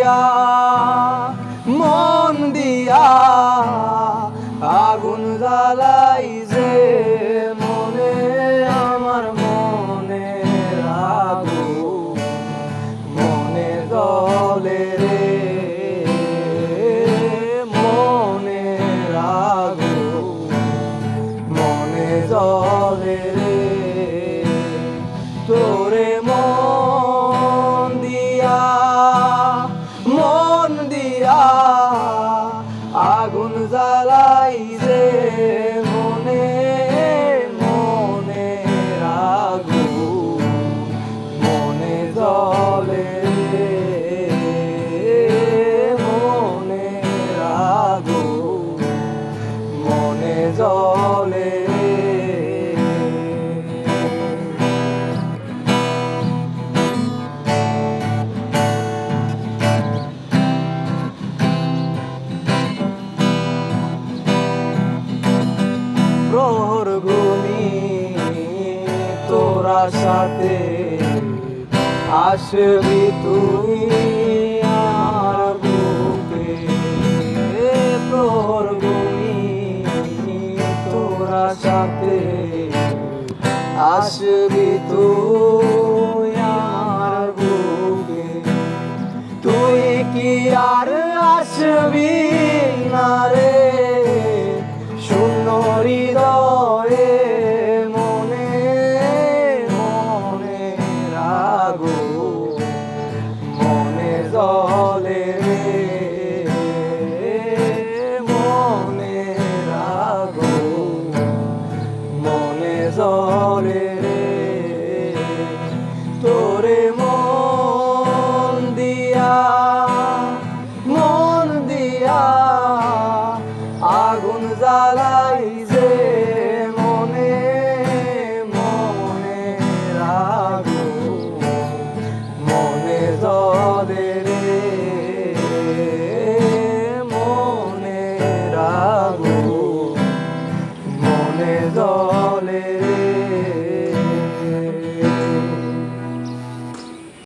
দিয়া মন দিয়া আগুন জ্বালাই যে মনে আমার মনে আগুন মনে জ্বলে রে মনে আগুন মনে জ্বলে রে তোরে মন দিয়া আগুন জ্বালাই যে মনে মনে আগুন মনে জ্বলে মনে আগুন মনে জ্বলে প্রহর গুনি তোরা সাথে আসবি তুই আমার বুকে প্রহর গুনি তোরা সাথে আসবি তুই আমার বুকে তুই কি আর আসবি না রে শূন্য হৃদয়ে মনে মনে আগুন মনে জ্বলে মনে আগুন মনে জ্বলে তোরে মন দিয়া আগুন জ্বালাই যে